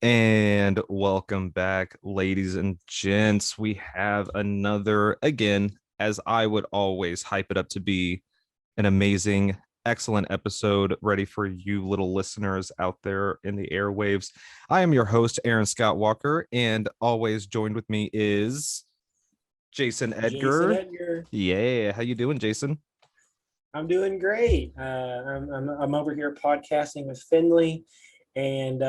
And welcome back, ladies and gents. We have another, again, as I would always hype it up to be, an amazing, excellent episode ready for you little listeners out there in the airwaves. I am your host, Aaron Scott Walker, and always joined with me is Jason Jason Edgar. Edgar. Yeah, how you doing, Jason? I'm doing great. I'm over here podcasting with Finley, and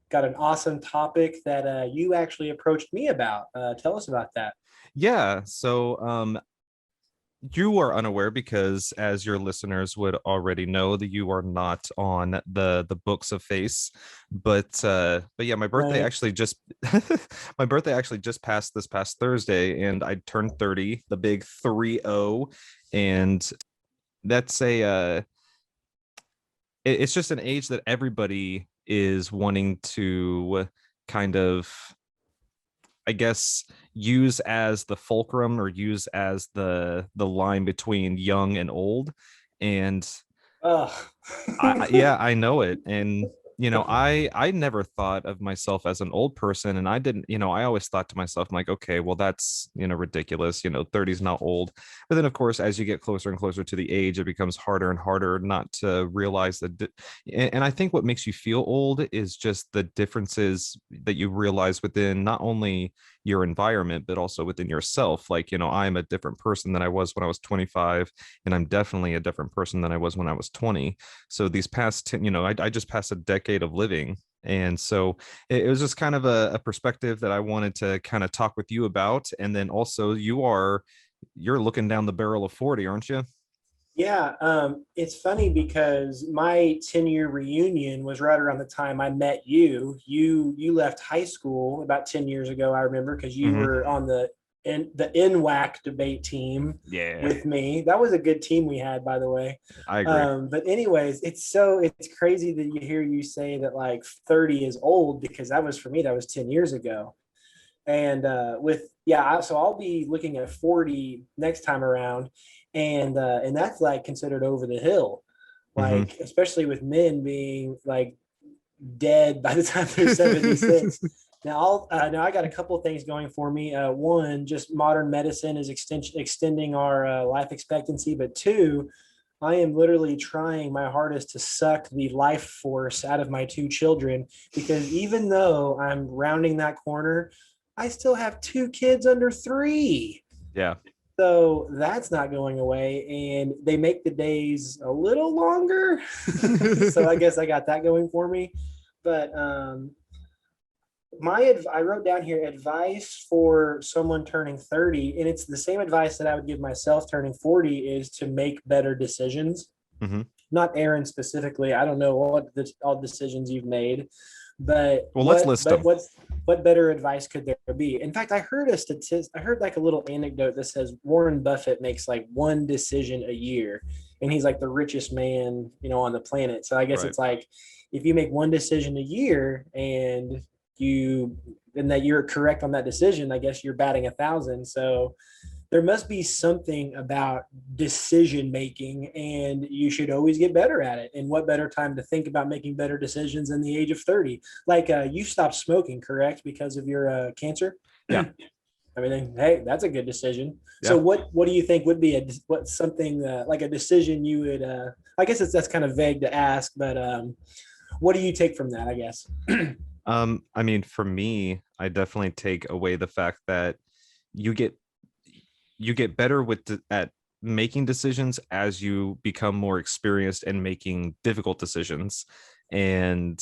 got an awesome topic that you actually approached me about. Tell us about that. Yeah, so you are unaware because as your listeners would already know that you are not on the books of face, but yeah, my birthday Right. actually just my birthday actually just passed this past Thursday, and I turned 30, the big 30. And that's it's just an age that everybody is wanting to kind of, I guess, use as the fulcrum or use as the line between young and old. And Ugh. yeah, I know it. And I never thought of myself as an old person, and I didn't, I always thought to myself, I'm like, okay, well, that's, ridiculous. 30 is not old. But then, of course, as you get closer and closer to the age, it becomes harder and harder not to realize that. And I think what makes you feel old is just the differences that you realize within not only your environment, but also within yourself. Like, I'm a different person than I was when I was 25, and I'm definitely a different person than I was when I was 20. So these past 10, I just passed a decade of living. And so it was just kind of a perspective that I wanted to kind of talk with you about. And then also you're looking down the barrel of 40, aren't you? Yeah, it's funny because my 10-year reunion was right around the time I met you. You left high school about 10 years ago, I remember, because you Hmm. were on the NWAC debate team Yeah, with me. That was a good team we had, by the way. I agree. But anyways, it's crazy that you hear you say that like 30 is old because that was for me, that was 10 years ago. And so I'll be looking at 40 next time around, and that's like considered over the hill, Hmm. like especially with men being like dead by the time they're 76. Now I got a couple of things going for me. One, just modern medicine is extending our life expectancy, but two, I am literally trying my hardest to suck the life force out of my two children because even though I'm rounding that corner, I still have two kids under three. Yeah. So that's not going away. And they make the days a little longer. So I guess I got that going for me. But I wrote down here advice for someone turning 30, and it's the same advice that I would give myself turning 40 is to make better decisions. Hmm. Not Aaron specifically. I don't know all decisions you've made, but Well, let's list them. what better advice could there be? In fact, I heard like a little anecdote that says Warren Buffett makes like one decision a year, and he's like the richest man, on the planet. So I guess Right. it's like if you make one decision a year you and that you're correct on that decision, I guess you're batting 1,000. So there must be something about decision making, and you should always get better at it. And what better time to think about making better decisions in the age of 30? Like you stopped smoking, correct, because of your cancer? Yeah. I mean, hey, that's a good decision. So Yeah. what do you think would be what something like a decision you would I guess that's kind of vague to ask, but what do you take from that, I guess? I mean, for me, I definitely take away the fact that you get you get better at making decisions as you become more experienced and making difficult decisions. And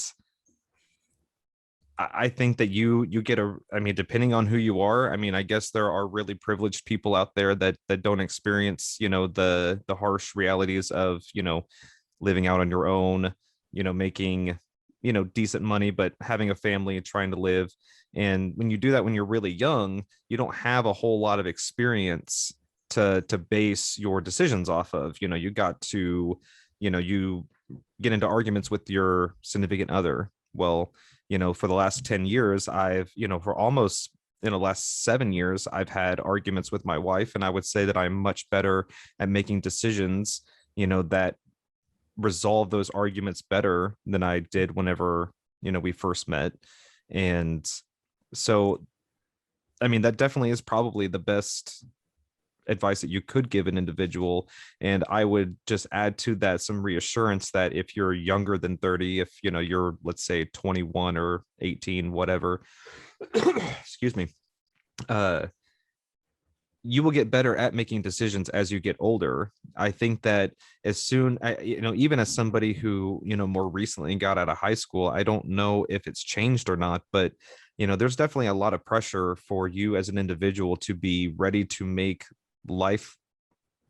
I think that you get I mean, depending on who you are, I mean, I guess there are really privileged people out there that don't experience, the harsh realities of, living out on your own, making, decent money, but having a family and trying to live. And when you do that when you're really young, you don't have a whole lot of experience to base your decisions off of. You got to, you get into arguments with your significant other. Well, for the last 10 years, for almost in the last 7 years, I've had arguments with my wife, and I would say that I'm much better at making decisions, that resolve those arguments better than I did whenever we first met. And so, I mean, that definitely is probably the best advice that you could give an individual. And I would just add to that some reassurance that if you're younger than 30, if you're, let's say, 21 or 18, whatever, excuse me, uh you will get better at making decisions as you get older. I think that as soon, even as somebody who, more recently got out of high school, I don't know if it's changed or not, but, there's definitely a lot of pressure for you as an individual to be ready to make life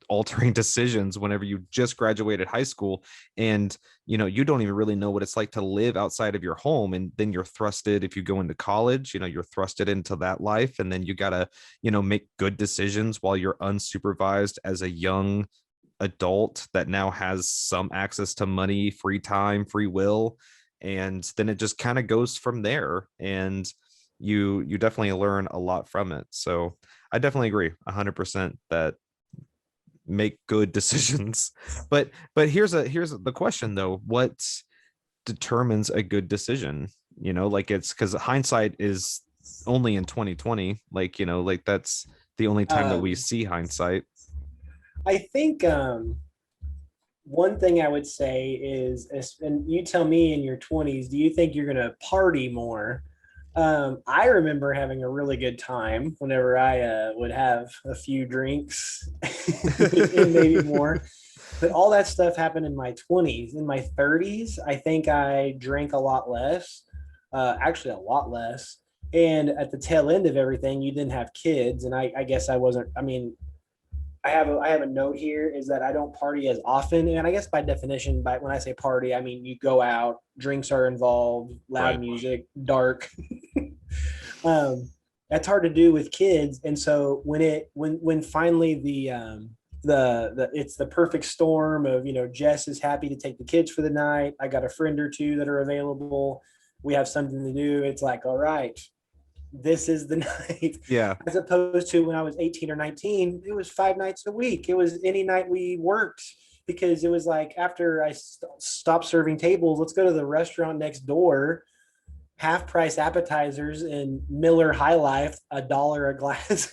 altering decisions whenever you just graduated high school. And you don't even really know what it's like to live outside of your home, and then you're thrusted, if you go into college, you're thrusted into that life, and then you gotta make good decisions while you're unsupervised as a young adult that now has some access to money, free time, free will. And then it just kind of goes from there, and you definitely learn a lot from it. So I definitely agree 100% that make good decisions. But here's the question though: what determines a good decision? Like, it's because hindsight is only in 2020. Like, like that's the only time that we Um, see hindsight. I think one thing I would say is, and you tell me in your 20s, do you think you're going to party more? I remember having a really good time whenever I would have a few drinks and maybe more. But all that stuff happened in my 20s. In my 30s, I think I drank a lot less, actually, a lot less. And at the tail end of everything, you didn't have kids. And I guess I wasn't, I mean, I have a note here is that I don't party as often, and I guess by definition, by when I say party, I mean you go out, drinks are involved, loud Right. music, dark. um, that's hard to do with kids, and so when finally the it's the perfect storm of Jess is happy to take the kids for the night. I got a friend or two that are available. We have something to do. It's like, all right, this is the night, Yeah. as opposed to when I was 18 or 19, it was 5 nights a week. It was any night we worked, because it was like, after I stopped serving tables, let's go to the restaurant next door, half price appetizers and Miller High Life, $1 a glass.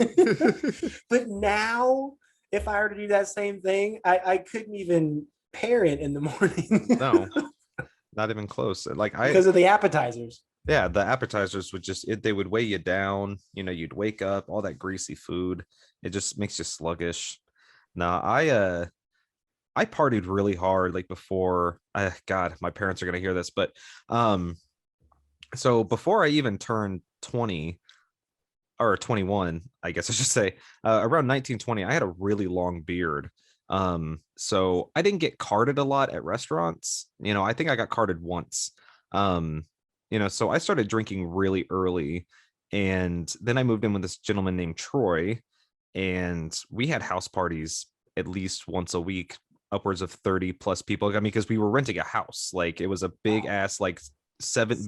But now, if I were to do that same thing, I couldn't even parent in the morning No, not even close. Like, because of the appetizers. yeah, the appetizers would they would weigh you down. You'd wake up, all that greasy food. It just makes you sluggish. Now, I partied really hard, like, before God, my parents are gonna hear this, but um so before I even turned 20 or 21, I guess I should say, around 1920, I had a really long beard. So I didn't get carded a lot at restaurants. I think I got carded once. Um, so I started drinking really early, and then I moved in with this gentleman named Troy, and we had house parties at least once a week, upwards of 30 plus people. I mean, because we were renting a house. Like, it was a big Wow. ass, like,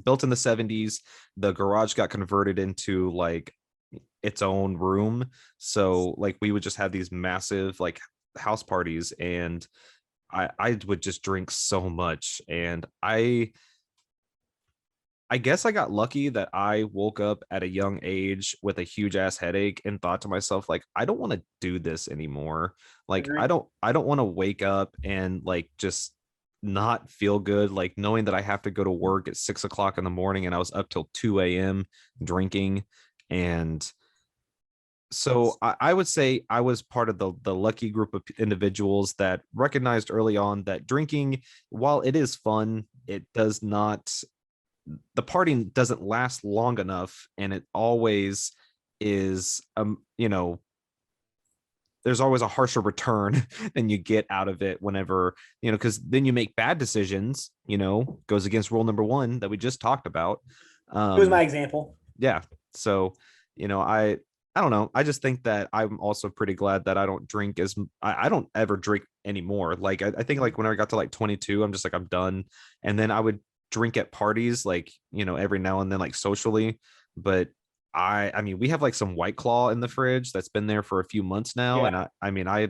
built in the 70s. The garage got converted into like its own room. So, like, we would just have these massive, like, house parties, and I would just drink so much. And I guess I got lucky that I woke up at a young age with a huge ass headache and thought to myself, like, I don't want to do this anymore. Like, Agreed. I don't want to wake up and, like, just not feel good, like, knowing that I have to go to work at 6 o'clock in the morning, and I was up till 2 a.m. drinking. And so I would say I was part of the lucky group of individuals that recognized early on that drinking, while it is fun, it does not, the partying doesn't last long enough, and it always is, there's always a harsher return than you get out of it whenever, because then you make bad decisions, goes against rule number one that we just talked about. It was my um example. yeah. So, I don't know, I just think that I'm also pretty glad that I don't drink I don't ever drink anymore. Like, I think, like, when I got to like 22, I'm just like, I'm done. And then I would drink at parties, like, every now and then, like, socially. But I mean, we have like some White Claw in the fridge that's been there for a few months now, and Yeah. I mean, I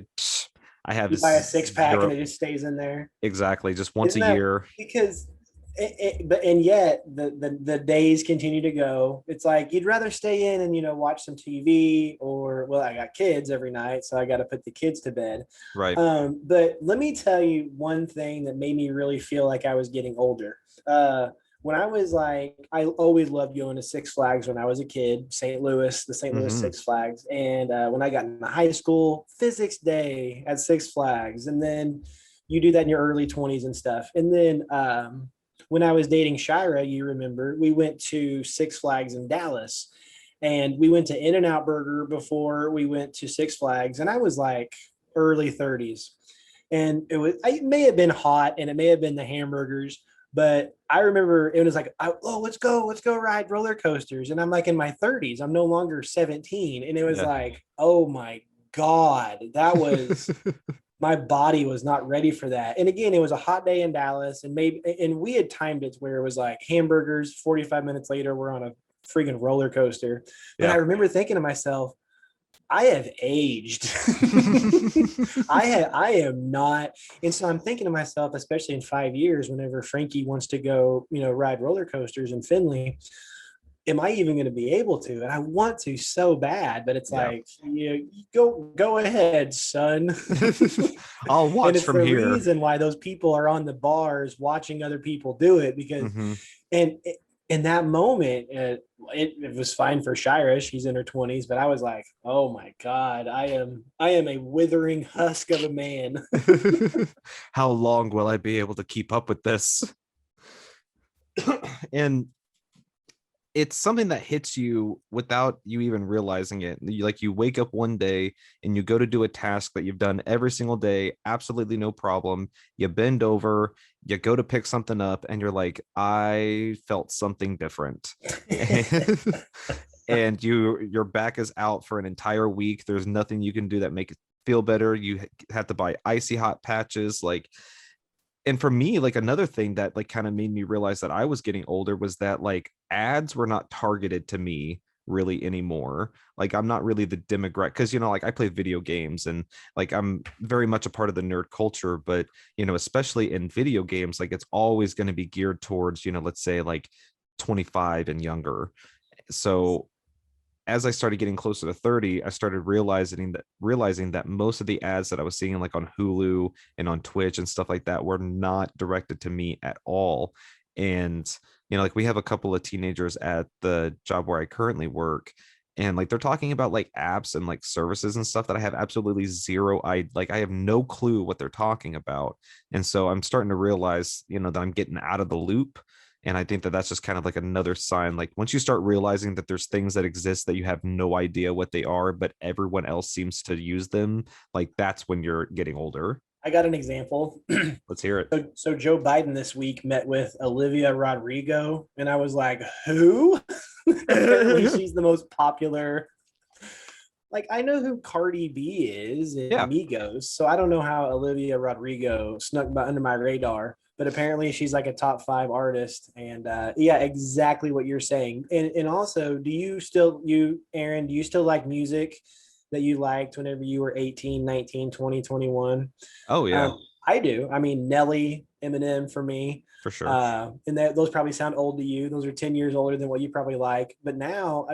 have You buy a 6 pack and zero. it just stays in there. Exactly, just once Isn't a that year. because and yet the days continue to go. It's like you'd rather stay in and watch some TV, or well, I got kids every night, so I got to put the kids to bed. Right. But let me tell you one thing that made me really feel like I was getting older. When I was like, I always loved going to Six Flags when I was a kid, St. Louis, the St. Louis Mm-hmm. Six Flags. And when I got into high school, physics day at Six Flags. And then you do that in your early 20s and stuff. And then when I was dating Shira, you remember, we went to Six Flags in Dallas. And we went to In-N-Out Burger before we went to Six Flags. And I was like early 30s. And it may have been hot and it may have been the hamburgers, but I remember it was like, oh, let's go ride roller coasters. And I'm like in my 30s, I'm no longer 17. And it was Yeah. like, oh my God, that was my body was not ready for that. And again, it was a hot day in Dallas, and we had timed it where it was like hamburgers, 45 minutes later, we're on a freaking roller coaster. But I Yeah. remember thinking to myself, I have aged. I am not. And so I'm thinking to myself, especially in 5 years, whenever Frankie wants to go, ride roller coasters in Finley, am I even going to be able to? And I want to so bad, but it's Yeah. like, go ahead, son. I'll And watch it's from the here. reason why those people are on the bars watching other people do it, because Mm-hmm. and in that moment, it was fine for Shira. She's in her 20s, but I was like, oh my God, I am a withering husk of a man. How long will I be able to keep up with this? And it's something that hits you without you even realizing it. You wake up one day and you go to do a task that you've done every single day, absolutely no problem. You bend over, you go to pick something up, and you're like, I felt something different. And your back is out for an entire week. There's nothing you can do that make it feel better. You have to buy icy hot patches. And for me, like another thing that like kind of made me realize that I was getting older was that like ads were not targeted to me really anymore. Like I'm not really the demographic, because like I play video games and like I'm very much a part of the nerd culture, but especially in video games, like it's always going to be geared towards let's say like 25 and younger. So as I started getting closer to 30, I started realizing that most of the ads that I was seeing like on Hulu and on Twitch and stuff like that were not directed to me at all. And like we have a couple of teenagers at the job where I currently work, and like they're talking about like apps and like services and stuff that I have absolutely zero I have no clue what they're talking about. And so I'm starting to realize that I'm getting out of the loop. And I think that that's just kind of like another sign. Like once you start realizing that there's things that exist that you have no idea what they are, but everyone else seems to use them, like that's when you're getting older. I got an example. Let's hear it. So Joe Biden this week met with Olivia Rodrigo, and I was like, who? Apparently, she's the most popular. Like, I know who Cardi B is Yeah. in Migos, so I don't know how Olivia Rodrigo snuck under my radar, but apparently she's like a top 5 artist. And yeah, exactly what you're saying. And also, Aaron, do you still like music that you liked whenever you were 18, 19, 20, 21? Oh yeah, I do. I mean, Nelly, Eminem for me. for sure. And those probably sound old to you. Those are 10 years older than what you probably like. But now,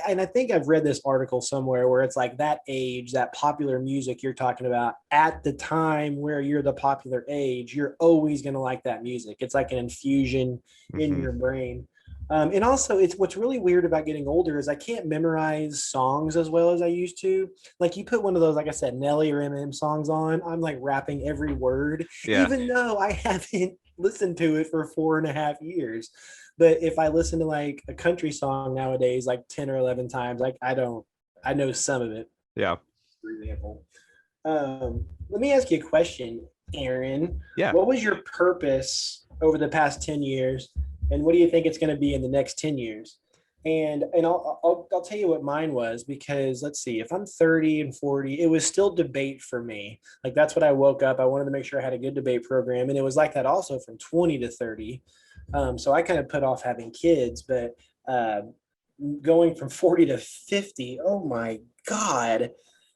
and I think I've read this article somewhere where it's like that age, that popular music you're talking about at the time where you're the popular age, you're always going to like that music. It's like an infusion in Mm-hmm. your brain. And also, it's what's really weird about getting older is I can't memorize songs as well as I used to. Like you put one of those, like I said, Nelly or Eminem songs on, I'm like rapping every word, Yeah. even though I haven't listened to it for 4.5 years. But if I listen to like a country song nowadays, like 10 or 11 times, like I know some of it, Yeah. for example. Let me ask you a question, Aaron. Yeah. What was your purpose over the past 10 years? And what do you think it's going to be in the next 10 years? And I'll tell you what mine was, because let's see, if I'm 30 and 40, it was still debate for me. Like that's what I woke up. I wanted to make sure I had a good debate program. And it was like that also from 20 to 30. So I kind of put off having kids, but uh, going from 40 to 50, oh my God.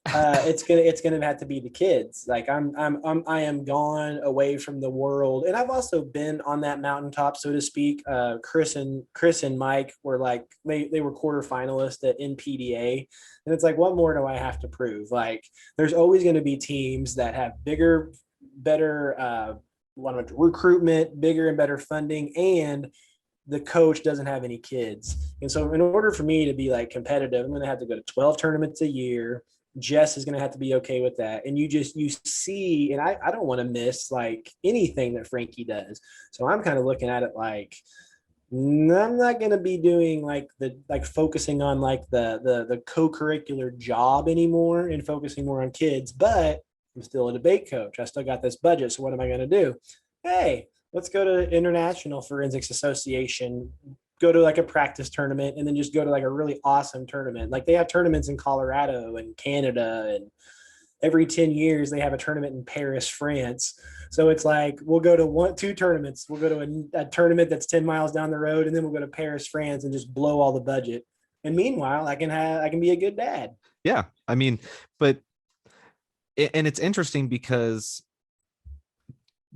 It's gonna have to be the kids. Like I am gone away from the world, and I've also been on that mountaintop, so to speak. Chris and Mike were like they were quarterfinalists at NPDA, and it's like, what more do I have to prove? Like, there's always going to be teams that have bigger, better recruitment, bigger and better funding, and the coach doesn't have any kids. And so in order for me to be like competitive, I'm going to have to go to 12 tournaments a year. Jess is going to have to be okay with that. And you see, and I don't want to miss like anything that Frankie does. So I'm kind of looking at it like, I'm not going to be doing like focusing on like the co-curricular job anymore and focusing more on kids, but I'm still a debate coach. I still got this budget. So what am I going to do? Hey, let's go to International Forensics Association, go to like a practice tournament, and then just go to like a really awesome tournament. Like they have tournaments in Colorado and Canada, and every 10 years they have a tournament in Paris, France. So it's like we'll go to two tournaments. We'll go to a tournament that's 10 miles down the road, and then we'll go to Paris, France, and just blow all the budget. And meanwhile, I can be a good dad. Yeah, I mean, but and it's interesting because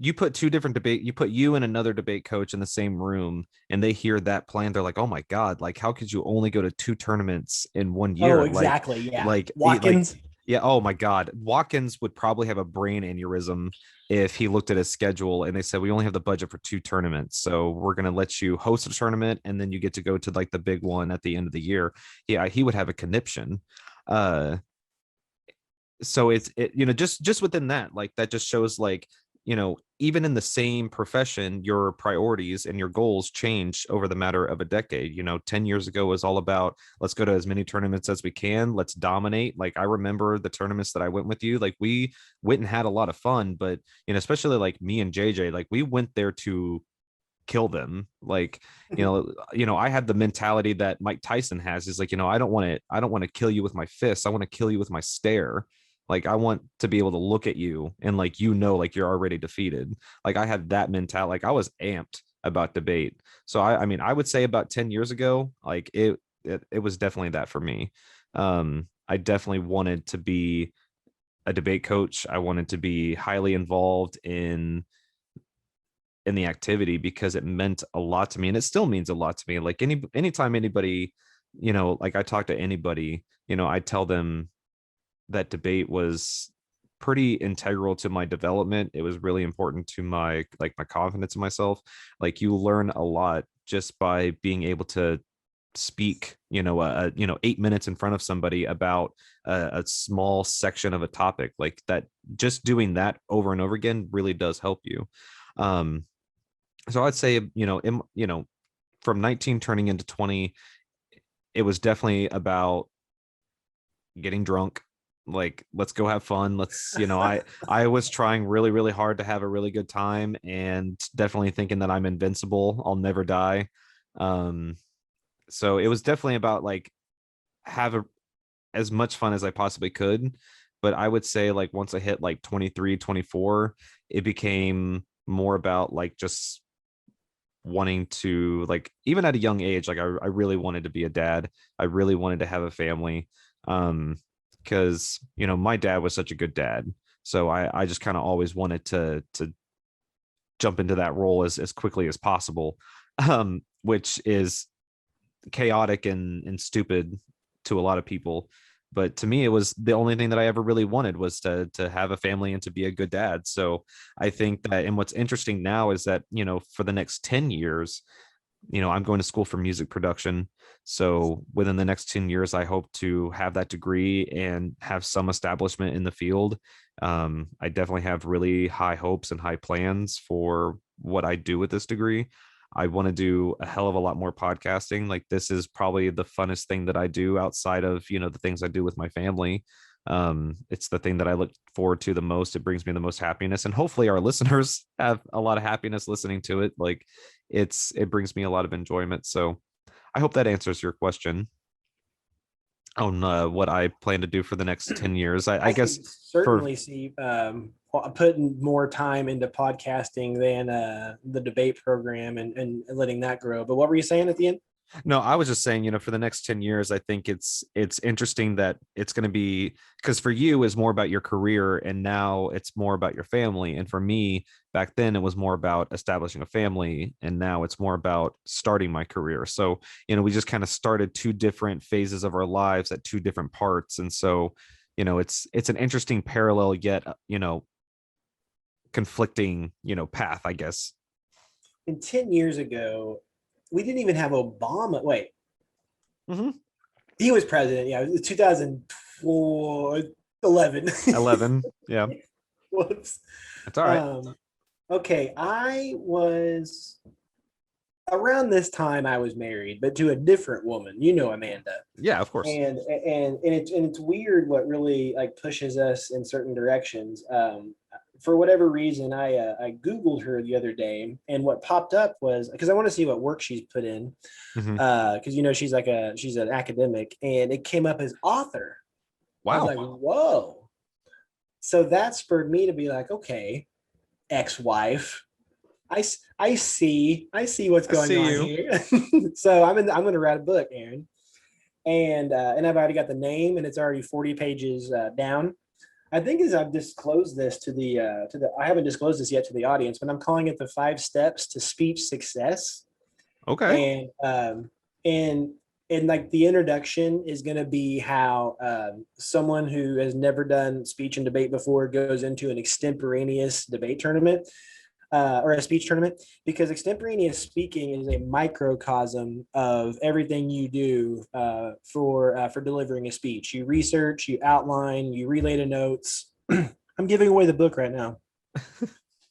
you put you and another debate coach in the same room, and they hear that plan, they're like, oh my god, like how could you only go to two tournaments in 1 year? Oh, exactly. Yeah. like Watkins. yeah, oh my god, Watkins would probably have a brain aneurysm if he looked at his schedule and they said, we only have the budget for two tournaments, so we're going to let you host a tournament and then you get to go to like the big one at the end of the year. Yeah, he would have a conniption. uh so just within that, like that just shows like, even in the same profession, your priorities and your goals change over the matter of a decade. 10 years ago was all about, let's go to as many tournaments as we can, let's dominate. Like I remember the tournaments that I went with you, like we went and had a lot of fun, but especially like me and JJ, like we went there to kill them. Like, I had the mentality that Mike Tyson has, is like, I don't want to kill you with my fists, I want to kill you with my stare. Like I want to be able to look at you and like, like you're already defeated. Like I had that mentality. Like I was amped about debate. So I mean, I would say about 10 years ago, like it was definitely that for me. I definitely wanted to be a debate coach. I wanted to be highly involved in the activity because it meant a lot to me, and it still means a lot to me. Like anytime anybody, like I talk to anybody, I tell them that debate was pretty integral to my development. It was really important to my confidence in myself. Like you learn a lot just by being able to speak 8 minutes in front of somebody about a small section of a topic. Like that, just doing that over and over again really does help you. So I'd say, from 19 turning into 20, it was definitely about getting drunk. Like, let's go have fun. I was trying really, really hard to have a really good time, and definitely thinking that I'm invincible. I'll never die. So it was definitely about like as much fun as I possibly could. But I would say like once I hit like 23, 24, it became more about like just wanting to, like, even at a young age, like I really wanted to be a dad. I really wanted to have a family. Because my dad was such a good dad. So I just kind of always wanted to jump into that role as quickly as possible. Which is chaotic and stupid to a lot of people. But to me, it was the only thing that I ever really wanted, was to have a family and to be a good dad. So I think that, and what's interesting now is that, for the next 10 years, I'm going to school for music production. So within the next 10 years, I hope to have that degree and have some establishment in the field. I definitely have really high hopes and high plans for what I do with this degree. I want to do a hell of a lot more podcasting. Like this is probably the funnest thing that I do outside of, the things I do with my family. It's the thing that I look forward to the most. It brings me the most happiness, and hopefully our listeners have a lot of happiness listening to it. Like it brings me a lot of enjoyment. So I hope that answers your question on what I plan to do for the next 10 years. I I guess could for certainly see putting more time into podcasting than the debate program and letting that grow. But what were you saying at the end? No, I was just saying, for the next 10 years, I think it's interesting that it's going to be, because for you is more about your career and now it's more about your family. And for me, back then it was more about establishing a family and now it's more about starting my career. So, we just kind of started two different phases of our lives at two different parts. And so, it's an interesting parallel yet, conflicting, path, I guess. And 10 years ago, we didn't even have Obama. Wait, Hmm. he was president. Yeah, it was 2011. 11. Yeah. Whoops. That's all right. Um, okay, I was around this time I was married, but to a different woman. You know Amanda. Yeah, of course. And it's weird what really like pushes us in certain directions. For whatever reason, I googled her the other day, and what popped up was because I want to see what work she's put in, Hmm. because she's an academic, and it came up as author. I was Wow. like, whoa! So that spurred me to be like, okay, ex-wife. I see what's I going see on you. here. So I'm going to write a book, Aaron, and I've already got the name, and it's already 40 pages down. I think as I've disclosed this to the I haven't disclosed this yet to the audience, but I'm calling it the 5 steps to speech success. Okay. And and and like the introduction is going to be how someone who has never done speech and debate before goes into an extemporaneous debate tournament, or a speech tournament, because extemporaneous speaking is a microcosm of everything you do for delivering a speech. You research, you outline, you relay the notes. I'm giving away the book right now.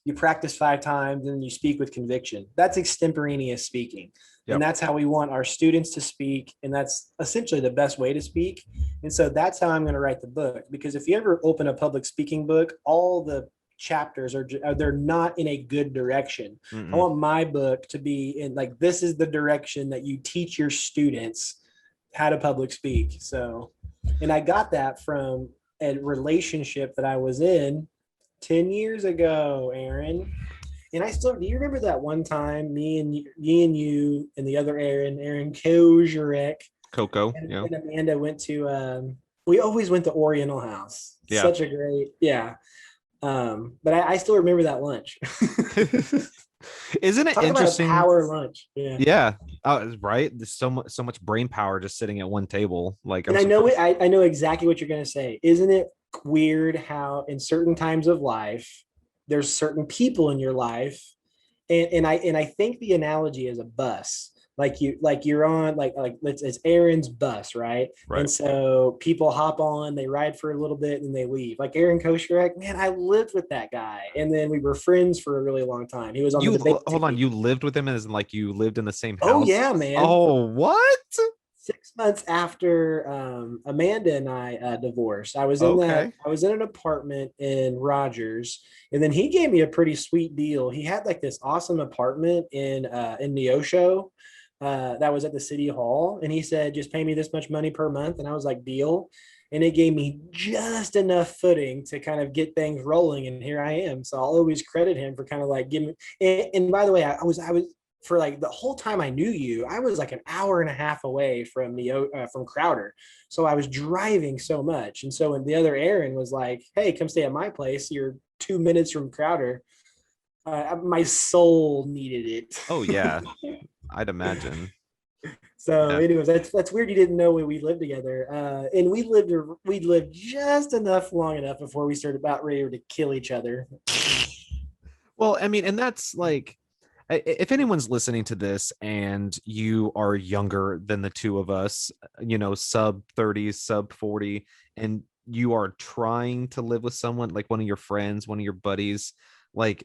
You practice 5 times and you speak with conviction. That's extemporaneous speaking. And Yep. that's how we want our students to speak. And that's essentially the best way to speak. And so that's how I'm going to write the book. Because if you ever open a public speaking book, all the chapters they're not in a good direction. I Mm-mm. want my book to be in like, this is the direction that you teach your students how to public speak. So, and I got that from a relationship that I was in 10 years ago, Aaron. And I still, do you remember that one time me and you and the other Aaron Kozurek, Coco. and, Yeah. and Amanda went to, we always went to Oriental House. Yeah. Such a great, yeah. But I still remember that lunch. Isn't it Talk about a interesting? power lunch. Yeah. Yeah. Right. There's so much brain power just sitting at one table. Like And I'm I know it, surprised. I know exactly what you're going to say. Isn't it weird how in certain times of life, there's certain people in your life, and I think the analogy is a bus. You're on like it's Aaron's bus, right? And Right. so people hop on, they ride for a little bit, and they leave. Like Aaron Kosherek, man, I lived with that guy, and then we were friends for a really long time. He was on the debate Hold on. team. You lived with him as in like you lived in the same Oh house? yeah, man. Oh, what? 6 months after Amanda and I divorced, Okay. I was in an apartment in Rogers, and then he gave me a pretty sweet deal. He had like this awesome apartment in Neosho that was at the city hall, and he said, "Just pay me this much money per month," and I was like, "Deal." And it gave me just enough footing to kind of get things rolling, and here I am. So I'll always credit him for kind of like giving. And by the way, I was for like the whole time I knew you, I was like an hour and a half away from from Crowder. So I was driving so much. And so when the other Aaron was like, "Hey, come stay at my place. You're 2 minutes from Crowder." My soul needed Oh it. yeah. I'd imagine. So, Yeah. anyways, that's weird. You didn't know when we lived together, and we lived just long enough before we started about ready to kill each other. Well, I mean, and that's like, if anyone's listening to this and you are younger than the two of us, sub 30s, sub 40, and you are trying to live with someone like one of your friends, one of your buddies, like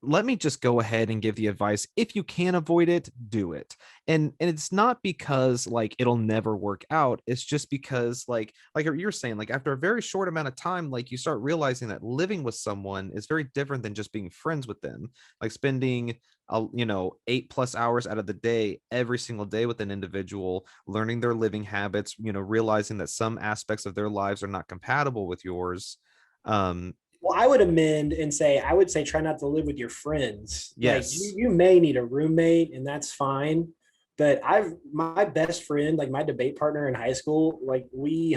let me just go ahead and give the advice. If you can avoid it, do it. And it's not because like it'll never work out. It's just because like you're saying, like after a very short amount of time, like you start realizing that living with someone is very different than just being friends with them. Like spending 8+ hours out of the day every single day with an individual, learning their living habits, realizing that some aspects of their lives are not compatible with yours. um Well, I would amend and say, I would say try not to live with your friends. Like yes. you may need a roommate, and that's fine. But my best friend, like my debate partner in high school, like we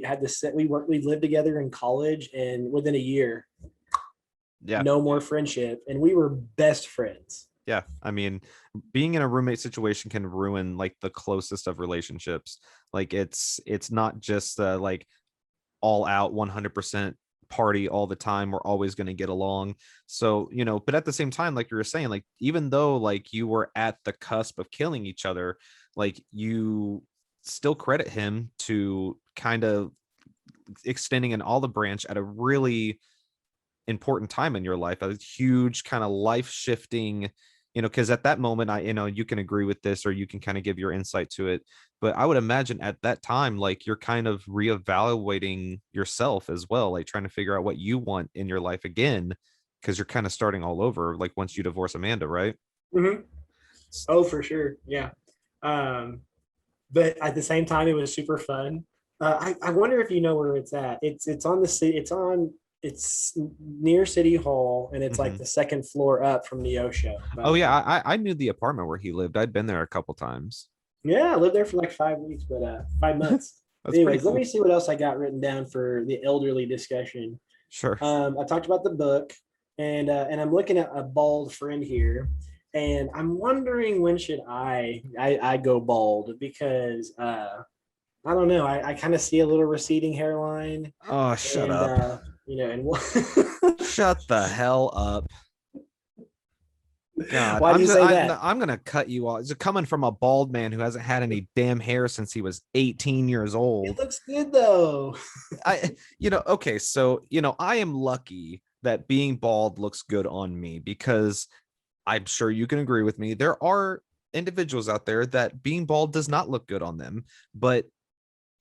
had to sit, we lived together in college, and within a year, Yeah. no more friendship, and we were best friends. Yeah. I mean, being in a roommate situation can ruin like the closest of relationships. Like it's not just like all out 100% party all the time. We're always going to get along. So, but at the same time, like you were saying, like even though like you were at the cusp of killing each other, like you still credit him to kind of extending an olive branch at a really important time in your life, a huge kind of life shifting, because at that moment, you can agree with this or you can kind of give your insight to it. But I would imagine at that time, like you're kind of reevaluating yourself as well, like trying to figure out what you want in your life again, because you're kind of starting all over, like once you divorce Amanda, right? Mm-hmm. Oh, for sure. Yeah. Um, but at the same time, it was super fun. I wonder if you know where it's at. It's on the city. It's near City Hall, and it's like Hmm. the second floor up from the O show. Oh But yeah, I knew the apartment where he lived. I'd been there a couple times. yeah, I lived there for like 5 weeks, but 5 months. That's pretty Anyways, let me cool. see what else I got written down for the elderly discussion. Sure. I talked about the book, and I'm looking at a bald friend here, and I'm wondering when should I go bald because I don't know. I kind of see a little receding hairline, Oh, shut and up. and Shut the hell up. God, why do you say that? I'm gonna cut you off. It's coming from a bald man who hasn't had any damn hair since he was 18 years It old. looks good though. Okay, so I am lucky that being bald looks good on me because I'm sure you can agree with me. There are individuals out there that being bald does not look good on them, but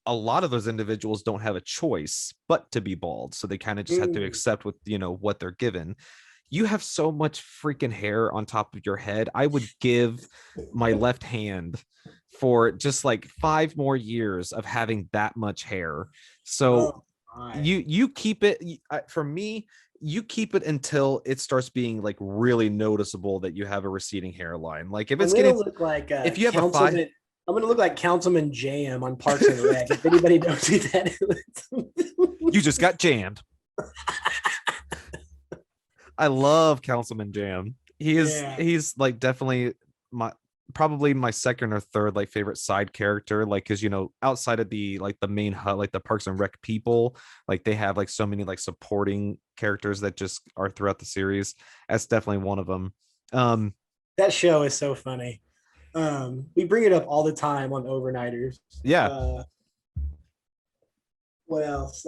a lot of those individuals don't have a choice but to be bald. So they kind of just have to Mm. accept what they're given. You have so much freaking hair on top of your head. I would give my left hand for just like 5 more years of having that much hair. So Oh my. you keep it. For me, you keep it until it starts being like really noticeable that you have a receding hairline. Like if I'm it's gonna getting, look like if you have a five, Councilman. I'm gonna look like Councilman Jam on Parks and Rec. If anybody knows who that is. you just got jammed. I love Councilman Jam. Yeah. He's like definitely my probably my second or third like favorite side character, like because outside of the like the main hut, like the Parks and Rec people, like they have like so many like supporting characters that just are throughout the series. That's definitely one of them. um That show is so funny. We bring it up all the time on overnighters. yeah. Uh, what else?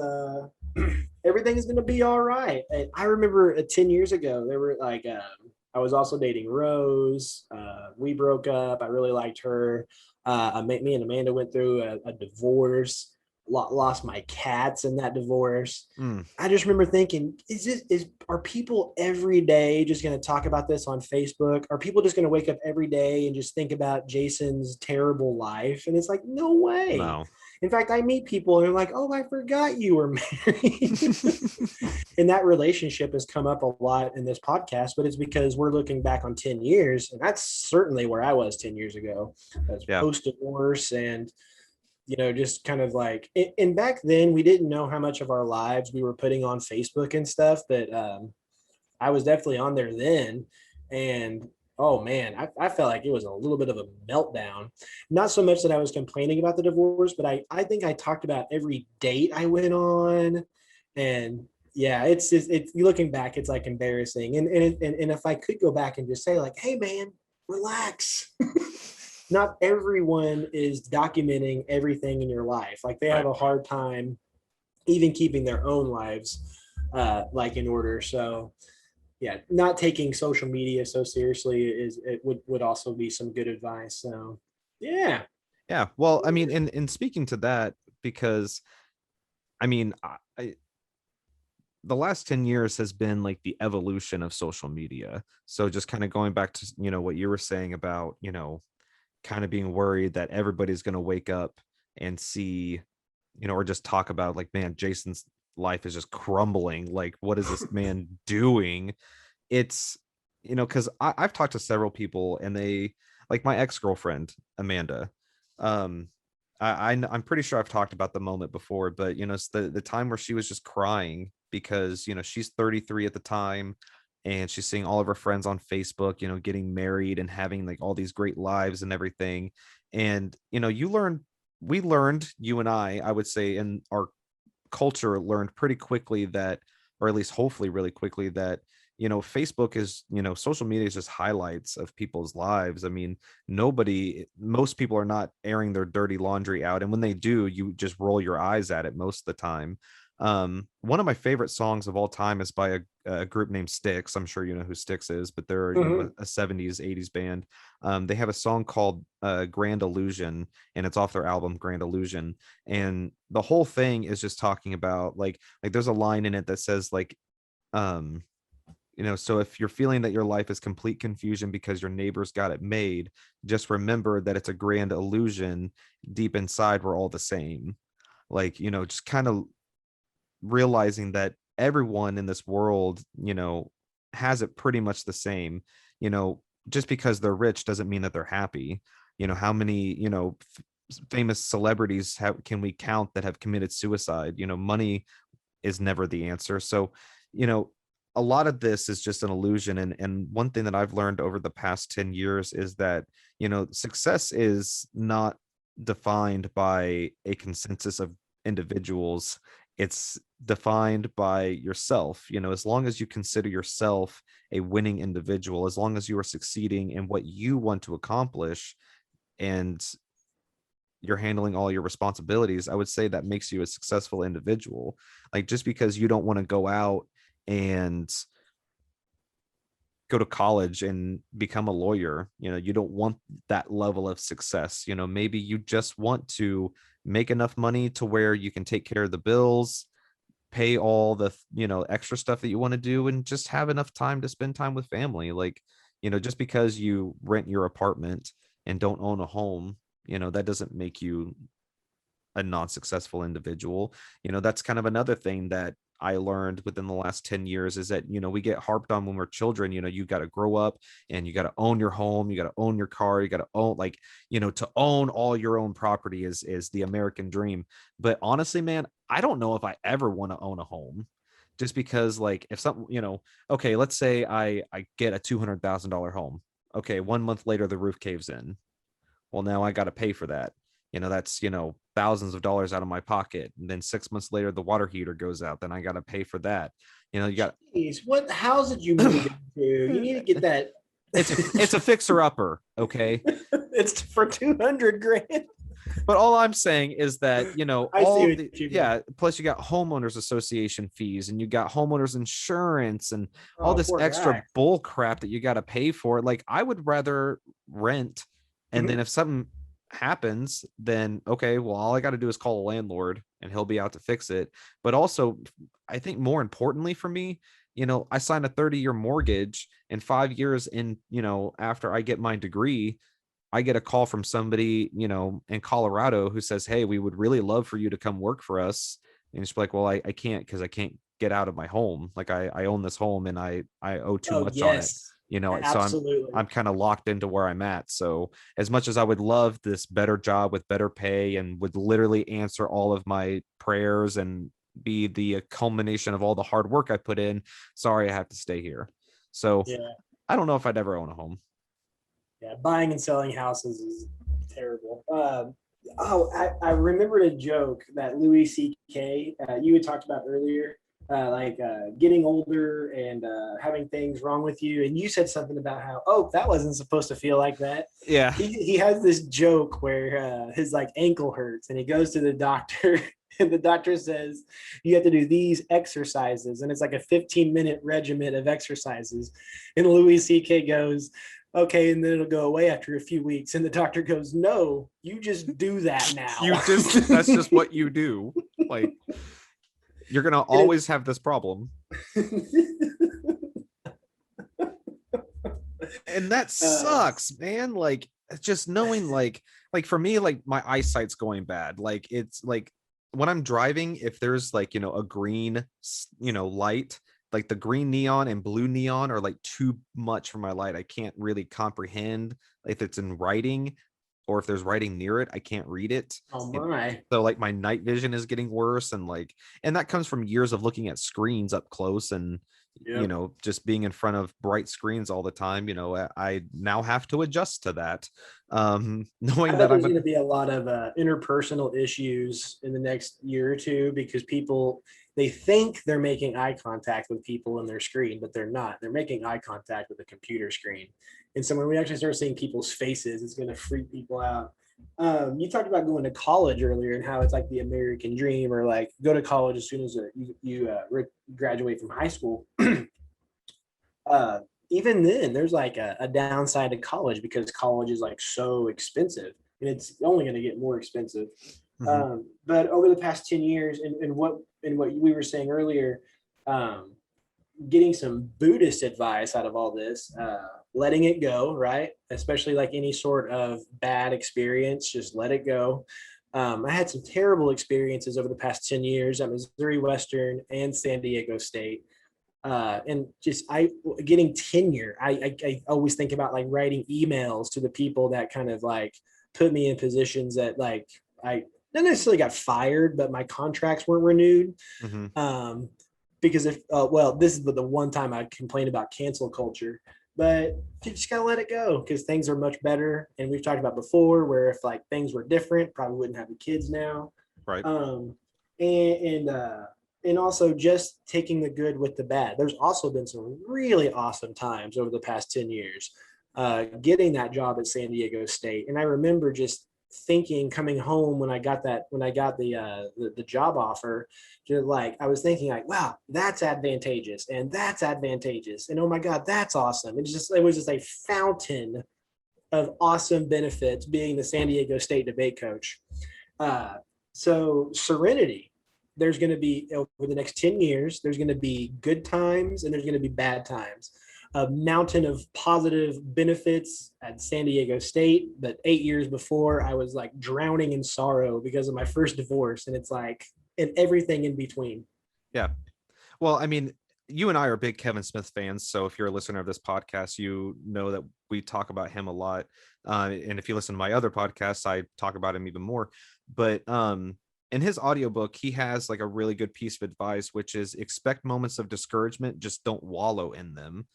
Everything is gonna be all right. And I remember 10 years ago, there were like I was also dating Rose. We broke up. I really liked her. Me and Amanda went through a divorce. Lost my cats in that divorce. Mm. I just remember thinking, are people every day just going to talk about this on Facebook? Are people just going to wake up every day and just think about Jason's terrible life? And it's like, no way. No. In fact, I meet people and they're like, oh, I forgot you were married. And that relationship has come up a lot in this podcast, but it's because we're looking back on 10 years. And that's certainly where I was 10 years ago. That's Yeah. post divorce and just kind of like, and back then we didn't know how much of our lives we were putting on Facebook and stuff, but I was definitely on there then. And oh man, I felt like it was a little bit of a meltdown. Not so much that I was complaining about the divorce, but I think I talked about every date I went on. And yeah, it's just, it's looking back, it's like embarrassing. And if I could go back and just say like, hey man, relax. Not everyone is documenting everything in your life. Like they have Right. a hard time even keeping their own lives like in order. So yeah, not taking social media so seriously it would also be some good advice. So yeah. Yeah. Well, I mean, in speaking to that, because I mean, the last 10 years has been like the evolution of social media. So just kind of going back to, what you were saying about, kind of being worried that everybody's going to wake up and see, or just talk about like, man, Jason's life is just crumbling. Like, what is this man doing? It's, because I've talked to several people and like my ex-girlfriend Amanda. um I'm pretty sure I've talked about the moment before, but it's the time where she was just crying because she's 33 at the time, and she's seeing all of her friends on Facebook, getting married and having like all these great lives and everything. And we learned, you and I would say, in our culture, learned pretty quickly that, or at least hopefully really quickly, that Facebook is, social media is just highlights of people's lives. I mean, most people are not airing their dirty laundry out, and when they do, you just roll your eyes at it most of the time. One of my favorite songs of all time is by a group named Styx. I'm sure you know who Styx is, but they're Mhm. a 70s 80s band. They have a song called Grand Illusion, and it's off their album Grand Illusion. And the whole thing is just talking about like there's a line in it that says like, um so if you're feeling that your life is complete confusion because your neighbors got it made, just remember that it's a grand illusion. Deep inside, we're all the same. Like, just kind of realizing that everyone in this world, has it pretty much the same. Just because they're rich doesn't mean that they're happy. How many, famous celebrities can we count that have committed suicide? Money is never the answer. So, you know, a lot of this is just an illusion. And one thing that I've learned over the past 10 years is that, success is not defined by a consensus of individuals. It's defined by yourself. As long as you consider yourself a winning individual, as long as you are succeeding in what you want to accomplish, and you're handling all your responsibilities, I would say that makes you a successful individual. Like, just because you don't want to go out and go to college and become a lawyer, you don't want that level of success. Maybe you just want to make enough money to where you can take care of the bills, pay all the extra stuff that you want to do, and just have enough time to spend time with family. Like, just because you rent your apartment and don't own a home, that doesn't make you a non-successful individual. That's kind of another thing that I learned within the last 10 years, is that we get harped on when we're children. You got to grow up and you got to own your home, you got to own your car, you got to own, like, to own all your own property is the American dream. But honestly, man, I don't know if I ever want to own a home. Just because, like, if something, okay, let's say I get a $200,000 home. Okay, 1 month later the roof caves in. Well, now I got to pay for that. That's thousands of dollars out of my pocket. And then 6 months later the water heater goes out, then I got to pay for that. You got Jeez, what house did you move into? You need to get that. it's a fixer upper, okay? It's for 200 grand. But all I'm saying is that, I see all what the, you mean. yeah, plus you got homeowners association fees, and you got homeowners insurance, and all Oh, this poor extra guy. bull crap that you got to pay for. Like, I would rather rent, and then Mhm. if something happens, then okay, well, all I got to do is call a landlord and he'll be out to fix it. But also, I think more importantly for me, I signed a 30-year mortgage, and 5 years in, after I get my degree, I get a call from somebody, in Colorado, who says, "Hey, we would really love for you to come work for us." And it's like, well, I can't, because I can't get out of my home. Like, I own this home, and I owe too Oh, much on it. yes, So I'm absolutely. I'm kind of locked into where I'm at. So as much as I would love this better job with better pay and would literally answer all of my prayers and be the culmination of all the hard work I put in, sorry, I have to stay here. So Yeah, I don't know if I'd ever own a home. yeah. Buying and selling houses is terrible. I remembered a joke that Louis C.K. You had talked about earlier, getting older and having things wrong with you, and you said something about how, oh, that wasn't supposed to feel like that. Yeah. He has this joke where his like ankle hurts, and he goes to the doctor. And the doctor says, you have to do these exercises. And it's like a 15-minute regimen of exercises. And Louis C.K. goes, okay, and then it'll go away after a few weeks. And the doctor goes, no, you just do that now. That's just what you do. Like, you're gonna always have this problem. And that uh, sucks, man. Like, just knowing, like for me, like, my eyesight's going bad. Like, it's like when I'm driving, if there's like, a green, light, like the green neon and blue neon are like too much for my light. I can't really comprehend if it's in writing or if there's writing near it. I can't read it. Oh And my. so like my night vision is getting worse, and that comes from years of looking at screens up close and Yep. just being in front of bright screens all the time. I now have to adjust to that. I Knowing bet that I'm there's gonna going to be a lot of interpersonal issues in the next year or two because people they think they're making eye contact with people in their screen, but they're not. They're making eye contact with a computer screen. And so when we actually start seeing people's faces, it's going to freak people out. You talked about going to college earlier and how it's like the American dream, or like go to college as soon as you graduate from high school. uh, Even then, there's like a downside to college because college is like so expensive and it's only going to get more expensive. Mhm. But over the past 10 years, and what we were saying earlier, um, getting some Buddhist advice out of all this, letting it go, right? Especially like any sort of bad experience, just let it go. I had some terrible experiences over the past 10 years at Missouri Western and San Diego State, and just I getting tenure. I always think about like writing emails to the people that kind of like put me in positions that like I not necessarily got fired, but my contracts weren't renewed. Mhm. Um, because if well, this is the one time I complain about cancel culture, but you just gotta let it go because things are much better. And we've talked about before where if like things were different, probably wouldn't have the kids now. Right. Um, and also just taking the good with the bad. There's also been some really awesome times over the past 10 years, getting that job at San Diego State. And I remember just thinking coming home when I got the job offer, just like I was thinking like, wow, that's advantageous and that's advantageous. And oh my God, that's awesome. It was just a fountain of awesome benefits being the San Diego State debate coach. Uh, so serenity, there's going to be over the next 10 years, there's going to be good times and there's going to be bad times. A mountain of positive benefits at San Diego State, but 8 years before I was like drowning in sorrow because of my first divorce. And it's like, and everything in between. Yeah. Well, I mean, you and I are big Kevin Smith fans, so if you're a listener of this podcast, you know that we talk about him a lot. And if you listen to my other podcasts, I talk about him even more. But in his audiobook, he has like a really good piece of advice, which is expect moments of discouragement, just don't wallow in them.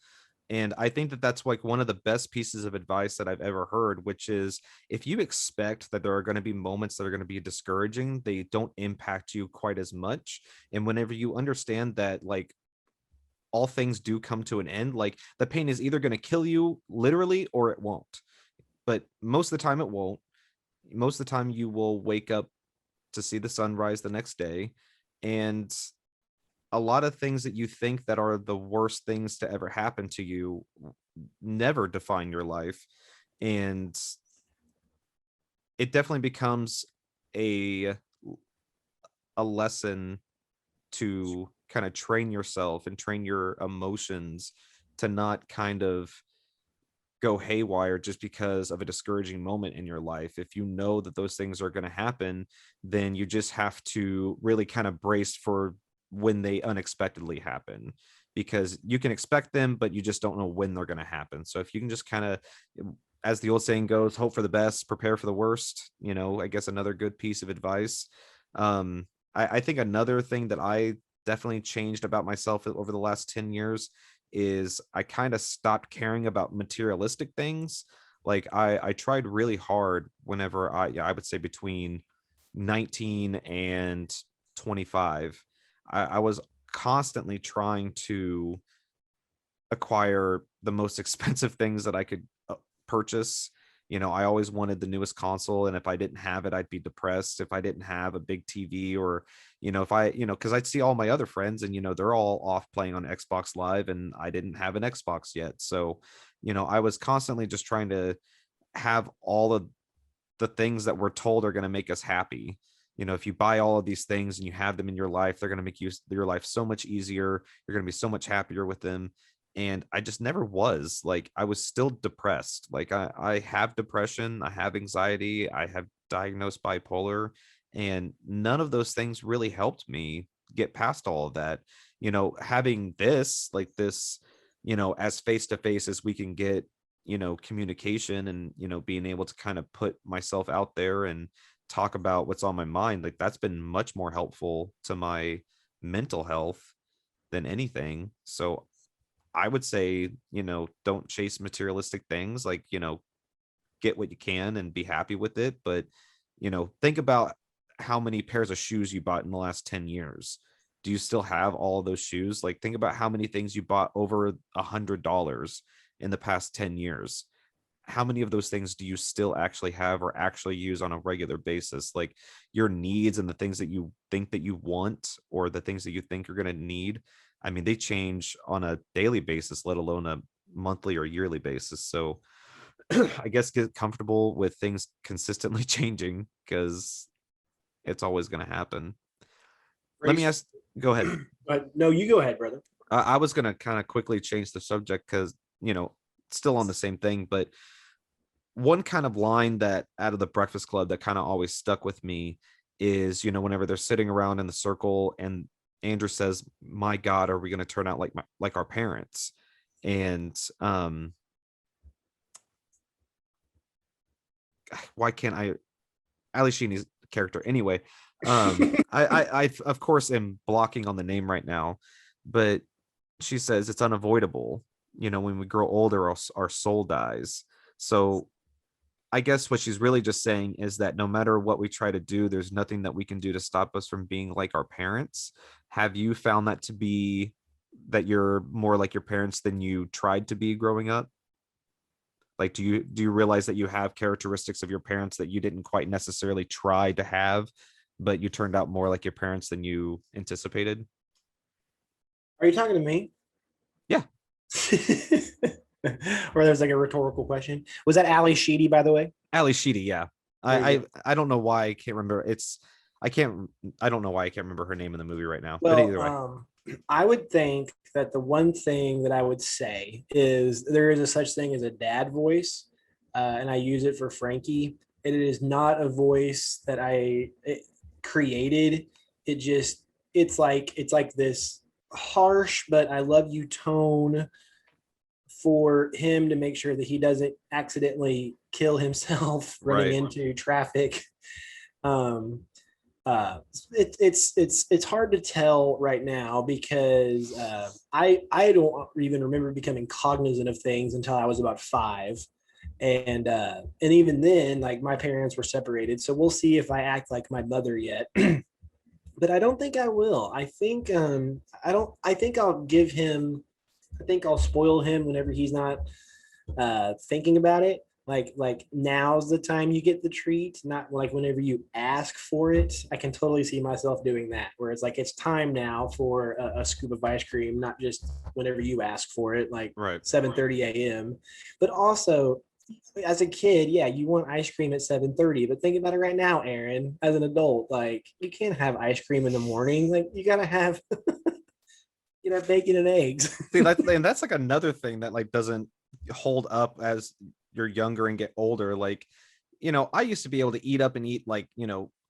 And I think that that's like one of the best pieces of advice that I've ever heard, which is if you expect that there are going to be moments that are going to be discouraging, they don't impact you quite as much. And whenever you understand that, like, all things do come to an end, like the pain is either going to kill you literally or it won't. But most of the time, it won't. Most of the time, you will wake up to see the sunrise the next day. And a lot of things that you think that are the worst things to ever happen to you never define your life. And it definitely becomes a lesson to kind of train yourself and train your emotions to not kind of go haywire just because of a discouraging moment in your life. If you know that those things are going to happen, then you just have to really kind of brace for when they unexpectedly happen, because you can expect them, but you just don't know when they're going to happen. So if you can just kind of, as the old saying goes, hope for the best, prepare for the worst, I guess another good piece of advice. I think another thing that I definitely changed about myself over the last 10 years is I kind of stopped caring about materialistic things. Like I tried really hard whenever I would say between 19 and 25. I was constantly trying to acquire the most expensive things that I could purchase. I always wanted the newest console, and if I didn't have it, I'd be depressed. If I didn't have a big TV, or if I, because I'd see all my other friends, and they're all off playing on Xbox Live, and I didn't have an Xbox yet. So, I was constantly just trying to have all of the things that we're told are going to make us happy. If you buy all of these things and you have them in your life, they're going to make your life so much easier. You're going to be so much happier with them. And I just never was. Like, I was still depressed. Like, I have depression, I have anxiety, I have diagnosed bipolar, and none of those things really helped me get past all of that. Having this, like this, as face to face as we can get, communication, and being able to kind of put myself out there and talk about what's on my mind, like that's been much more helpful to my mental health than anything. So I would say, don't chase materialistic things. Like, get what you can and be happy with it. But, think about how many pairs of shoes you bought in the last 10 years. Do you still have all of those shoes? Like, think about how many things you bought over $100 in the past 10 years. How many of those things do you still actually have or actually use on a regular basis? Like, your needs and the things that you think that you want, or the things that you think you're going to need, I mean, they change on a daily basis, let alone a monthly or yearly basis. So I guess get comfortable with things consistently changing, because it's always going to happen. Let me Grace, ask, go ahead. no, you go ahead, brother. I was going to kind of quickly change the subject because, still on the same thing, but one kind of line that out of the Breakfast Club that kind of always stuck with me is, whenever they're sitting around in the circle and Andrew says, "My God, are we going to turn out like our parents?" And why can't I? Ali Sheeny's character, anyway. I of course am blocking on the name right now, but she says it's unavoidable. When we grow older, our soul dies. So I guess what she's really just saying is that no matter what we try to do, there's nothing that we can do to stop us from being like our parents. Have you found that to be that you're more like your parents than you tried to be growing up? Like, do you realize that you have characteristics of your parents that you didn't quite necessarily try to have, but you turned out more like your parents than you anticipated? Are you talking to me? Yeah. Or there's like a rhetorical question. Was that Ali Sheedy, by the way? Ali Sheedy, yeah. There I, you I go. I don't know why I can't remember. I don't know why I can't remember her name in the movie right now. But Well, either way. I would think that the one thing that I would say is there is a such thing as a dad voice, and I use it for Frankie. And it is not a voice that created. It just it's like this harsh but I love you tone for him to make sure that he doesn't accidentally kill himself running Right. into traffic. Um, it's hard to tell right now because I don't even remember becoming cognizant of things until I was about 5, and even then, like my parents were separated, so we'll see if I act like my mother yet. But I don't think I will. I think I don't. I think I'll give him. I think I'll spoil him whenever he's not thinking about it. Like now's the time you get the treat, not like whenever you ask for it. I can totally see myself doing that, where it's like it's time now for a scoop of ice cream, not just whenever you ask for it, like Right. 7:30 a.m. But also, as a kid, yeah, you want ice cream at 7:30. But think about it right now, Aaron, as an adult, like you can't have ice cream in the morning. Like you gotta have bacon and eggs. See, that's like another thing that like doesn't hold up as you're younger and get older. Like, I used to be able to eat up and eat like,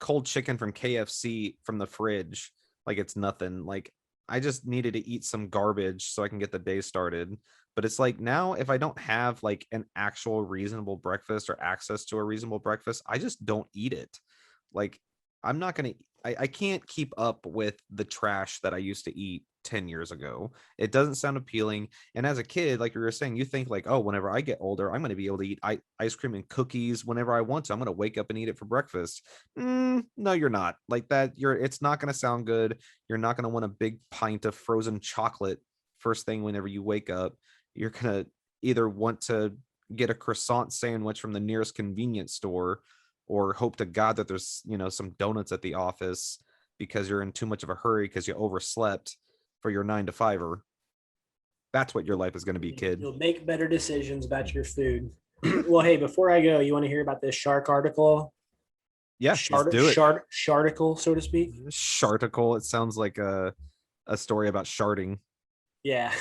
cold chicken from KFC from the fridge. Like it's nothing. Like I just needed to eat some garbage so I can get the day started. But it's like now if I don't have like an actual reasonable breakfast or access to a reasonable breakfast, I just don't eat it. Like I'm not going to, I can't keep up with the trash that I used to eat 10 years ago. It doesn't sound appealing. And as a kid, like you were saying, you think like, oh, whenever I get older, I'm going to be able to eat ice cream and cookies whenever I want to. I'm going to wake up and eat it for breakfast. No, you're not like that. It's not going to sound good. You're not going to want a big pint of frozen chocolate first thing whenever you wake up. You're going to either want to get a croissant sandwich from the nearest convenience store, or hope to God that there's, some donuts at the office because you're in too much of a hurry because you overslept for your 9 to 5er. That's what your life is going to be, kid. You'll make better decisions about your food. Well, hey, before I go, you want to hear about this shark article? Yeah, let's do it. Sharticle, so to speak. Sharticle. It sounds like a story about sharding. Yeah.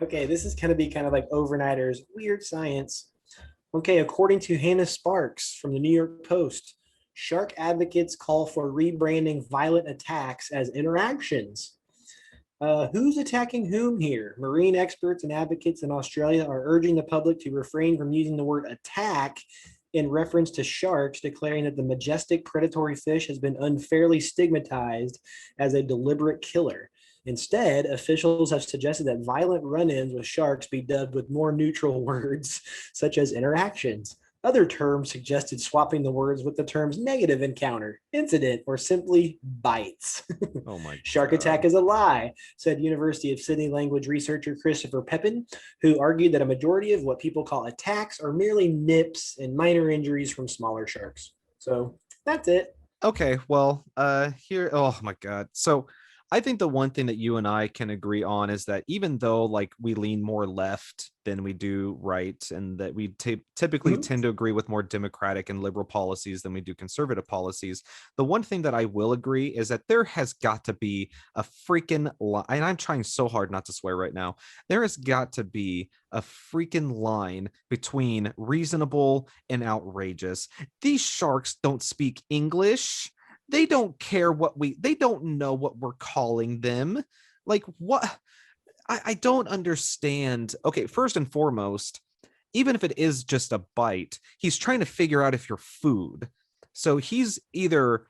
Okay, this is going to be kind of like overnighters weird science. Okay, according to Hannah Sparks from the New York Post, Shark advocates call for rebranding violent attacks as interactions. Who's attacking whom here? Marine experts and advocates in Australia are urging the public to refrain from using the word attack in reference to sharks, declaring that the majestic predatory fish has been unfairly stigmatized as a deliberate killer. Instead, officials have suggested that violent run-ins with sharks be dubbed with more neutral words, such as interactions. Other terms suggested swapping the words with the terms negative encounter, incident, or simply bites. Oh my Shark attack God. is a lie, said University of Sydney language researcher Christopher Pepin, who argued that a majority of what people call attacks are merely nips and minor injuries from smaller sharks. So that's it. Okay, well, here, oh my God. So I think the one thing that you and I can agree on is that even though like we lean more left than we do right, and that we typically Mhm. tend to agree with more democratic and liberal policies than we do conservative policies, the one thing that I will agree is that there has got to be a freaking line, and I'm trying so hard not to swear right now. There has got to be a freaking line between reasonable and outrageous. These sharks don't speak English. They don't care they don't know what we're calling them. Like, what? I don't understand. Okay, first and foremost, even if it is just a bite, he's trying to figure out if you're food. So he's either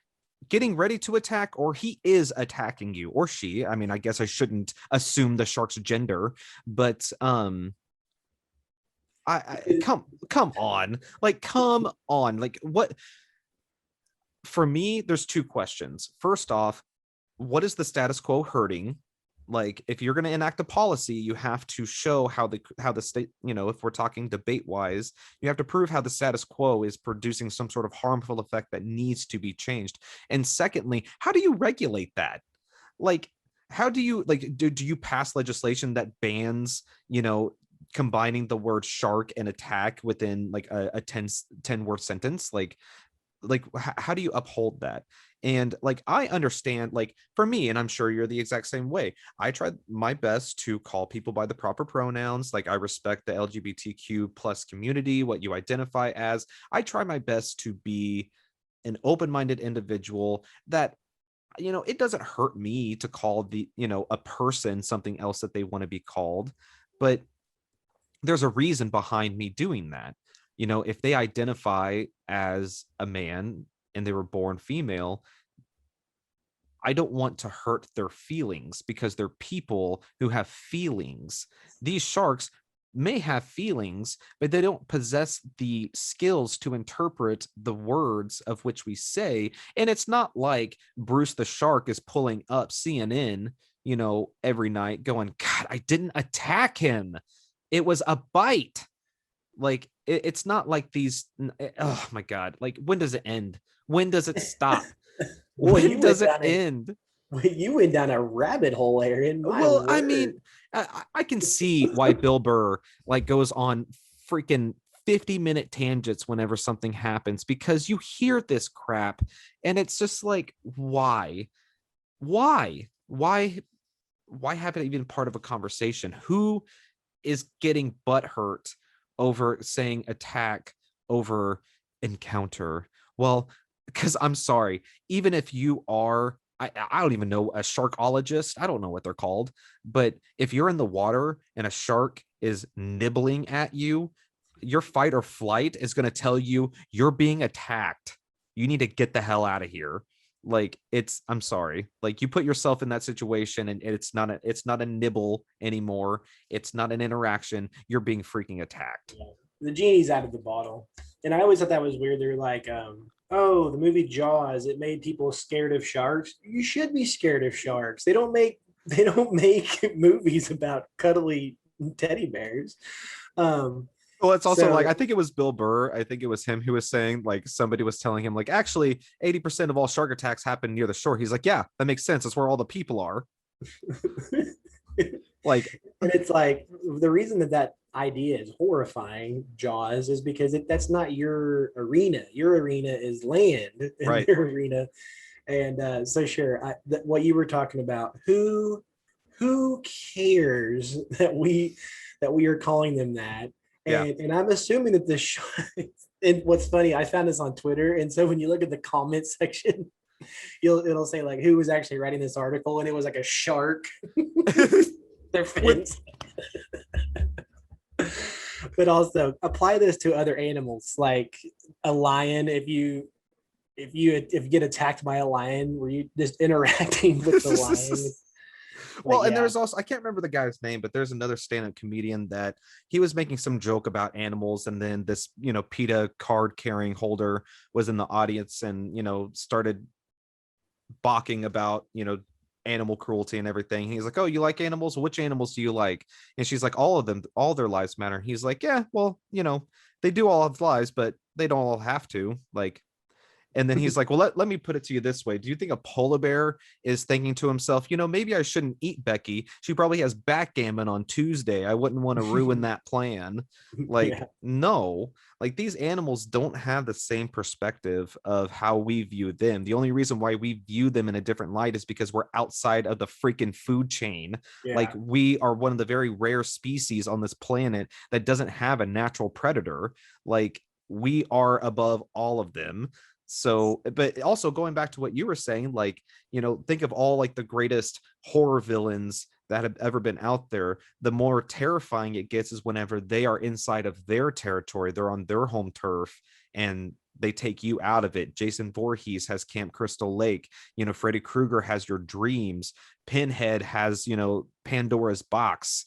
getting ready to attack or he is attacking you, or she. I mean, I guess I shouldn't assume the shark's gender, but come on. Like, come on. Like, what? For me, there's two questions. First off, what is the status quo hurting? Like, if you're going to enact a policy, you have to show how the state, if we're talking debate wise, you have to prove how the status quo is producing some sort of harmful effect that needs to be changed. And secondly, how do you regulate that? Like, how do you do you pass legislation that bans, combining the word shark and attack within like a 10 word sentence? Like how do you uphold that? And like, I understand, like, for me, and I'm sure you're the exact same way, I tried my best to call people by the proper pronouns. Like, I respect the LGBTQ plus community, what you identify as. I try my best to be an open-minded individual that, it doesn't hurt me to call a person something else that they want to be called, but there's a reason behind me doing that. If they identify as a man and they were born female, I don't want to hurt their feelings because they're people who have feelings. These sharks may have feelings, but they don't possess the skills to interpret the words of which we say. And it's not like Bruce the shark is pulling up CNN, every night going, God, I didn't attack him. It was a bite. Like, it's not like these. Oh my God. Like, when does it end? When does it stop? Boy, When does it end? you went down a rabbit hole, Aaron. My Well, I mean, word. I can see why Bill Burr like goes on freaking 50-minute tangents whenever something happens, because you hear this crap and it's just like, why why have it even part of a conversation? Who is getting butt hurt over saying attack over encounter? Well, because I'm sorry, even if you are, I don't even know, a sharkologist, I don't know what they're called, but if you're in the water and a shark is nibbling at you, your fight or flight is going to tell you you're being attacked. You need to get the hell out of here. Like, I'm sorry, like, you put yourself in that situation and it's not a nibble anymore. It's not an interaction. You're being freaking attacked. Yeah. The genie's out of the bottle. And I always thought that was weird. They're like, oh, the movie Jaws, it made people scared of sharks. You should be scared of sharks. They don't make movies about cuddly teddy bears. Well, it's also like, I So think it was Bill Burr. I think it was him who was saying, like, somebody was telling him, like, actually 80% of all shark attacks happen near the shore. He's like, yeah, that makes sense. That's where all the people are. Like, and it's like the reason that idea is horrifying, Jaws, is because that's not your arena. Your arena is land, and right. their arena. And so sure, what you were talking about, who cares that we are calling them that? Yeah. And I'm assuming that the shark And what's funny, I found this on Twitter, and so when you look at the comment section, it'll say like who was actually writing this article, and it was like a shark. Their fins. But also apply this to other animals, like a lion. If you get attacked by a lion, were you just interacting with the lion? Well, Like, and yeah, there's also, I can't remember the guy's name, but there's another stand-up comedian that he was making some joke about animals, and then this, PETA card carrying holder was in the audience and, started balking about, animal cruelty and everything. He's like, "Oh, you like animals? Which animals do you like?" And she's like, "All of them, all their lives matter." He's like, "Yeah, well, they do all have lives, but they don't all have to." Like, and then he's like, "Well, let me put it to you this way. Do you think a polar bear is thinking to himself, maybe I shouldn't eat Becky? She probably has backgammon on Tuesday. I wouldn't want to ruin that plan." Like, yeah, no, like these animals don't have the same perspective of how we view them. The only reason why we view them in a different light is because we're outside of the freaking food chain. Like, yeah. we are one of the very rare species on this planet that doesn't have a natural predator. Like, we are above all of them. So, but also going back to what you were saying, like, think of all like the greatest horror villains that have ever been out there. The more terrifying it gets is whenever they are inside of their territory, they're on their home turf, and they take you out of it. Jason Voorhees has Camp Crystal Lake. Freddy Krueger has your dreams. Pinhead has, Pandora's box.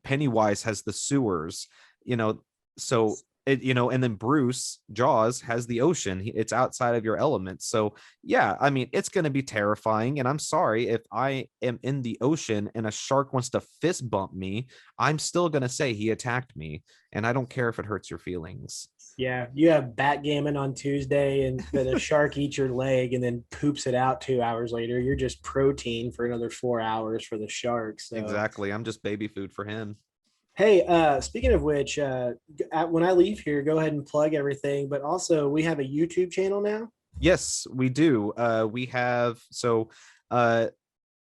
Pennywise has the sewers. you know so and then Bruce Jaws has the ocean. It's outside of your element. So yeah, I mean, it's going to be terrifying, and I'm sorry if I am in the ocean and a shark wants to fist bump me. I'm still going to say he attacked me, and I don't care if it hurts your feelings. Yeah, you have backgammon on Tuesday, and then a shark eats your leg and then poops it out 2 hours later. You're just protein for another 4 hours for the shark. So, Exactly, I'm just baby food for him. hey, speaking of which, when I leave here, go ahead and plug everything. But also, we have a YouTube channel now. Yes, we do. We have, so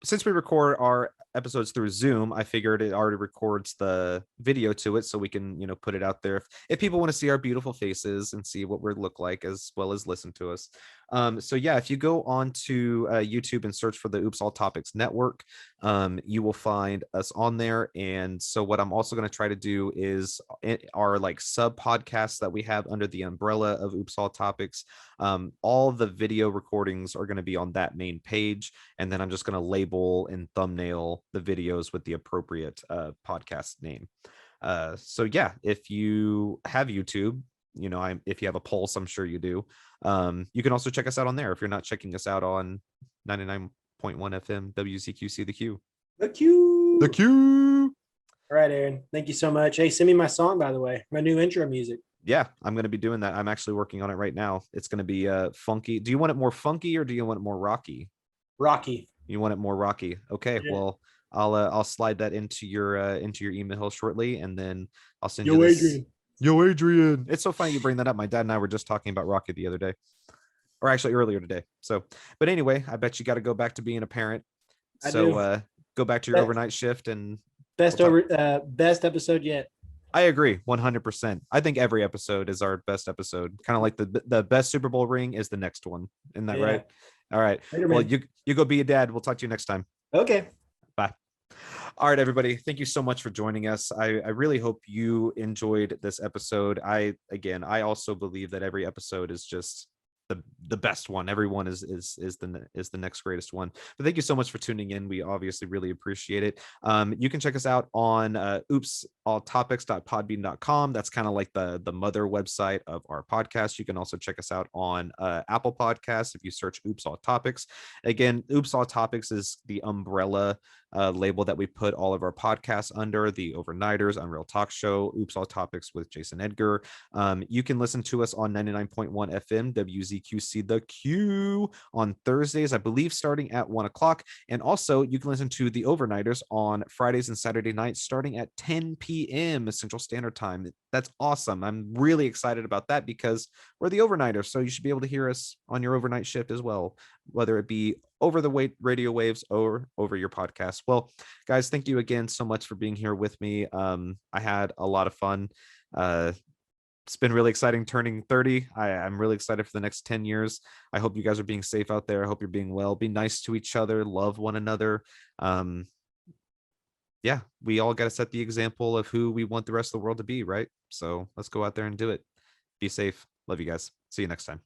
since we record our episodes through Zoom, I figured it already records the video to it, so we can, put it out there if people want to see our beautiful faces and see what we look like, as well as listen to us. So yeah, if you go on to YouTube and search for the Oops All Topics Network, you will find us on there. And so what I'm also going to try to do is our like sub podcasts that we have under the umbrella of Oops All Topics. All the video recordings are going to be on that main page, and then I'm just going to label and thumbnail the videos with the appropriate podcast name. So yeah, if you have YouTube, if you have a pulse, I'm sure you do. You can also check us out on there if you're not checking us out on 99.1 FM WCQC the Q. The Q. The Q. All right, Aaron. Thank you so much. Hey, send me my song, by the way, my new intro music. Yeah, I'm going to be doing that. I'm actually working on it right now. It's going to be funky. Do you want it more funky or do you want it more rocky? Rocky. You want it more rocky. Okay, Yeah. well, I'll slide that into your email shortly, and then I'll send you Yo, this. Adrian. Yo, Adrian. It's so funny you bring that up. My dad and I were just talking about Rocky the other day, or actually earlier today. So, but anyway, I bet you got to go back to being a parent. I So do. go back to your overnight shift, and Best we'll talk. best episode yet. I agree 100%. I think every episode is our best episode. Kind of like the best Super Bowl ring is the next one. Isn't that Yeah. right? All right. Later, Well, man. you go be a dad. We'll talk to you next time. Okay. Bye. All right, everybody. Thank you so much for joining us. I really hope you enjoyed this episode. I also believe that every episode is just the best one. Everyone is the next greatest one. But thank you so much for tuning in. We obviously really appreciate it. You can check us out on oopsalltopics.podbean.com. That's kind of like the mother website of our podcast. You can also check us out on Apple Podcasts if you search Oops All Topics. Again, Oops All Topics is the umbrella label that we put all of our podcasts under: the Overnighters, Unreal Talk Show, Oops All Topics with Jason Edgar. You can listen to us on 99.1 FM WZQC the Q on Thursdays, I believe, starting at 1 o'clock. And also you can listen to the Overnighters on Fridays and Saturday nights starting at 10 p.m. Central Standard Time. That's awesome. I'm really excited about that because we're the Overnighters, so you should be able to hear us on your overnight shift as well, whether it be over the radio waves or over your podcast. Well, guys, thank you again so much for being here with me. I had a lot of fun it's been really exciting turning 30. I'm really excited for the next 10 years. I hope you guys are being safe out there. I hope you're being well. Be nice to each other, love one another. Um, yeah, we all got to set the example of who we want the rest of the world to be, right? So let's go out there and do it. Be safe. Love you guys. See you next time.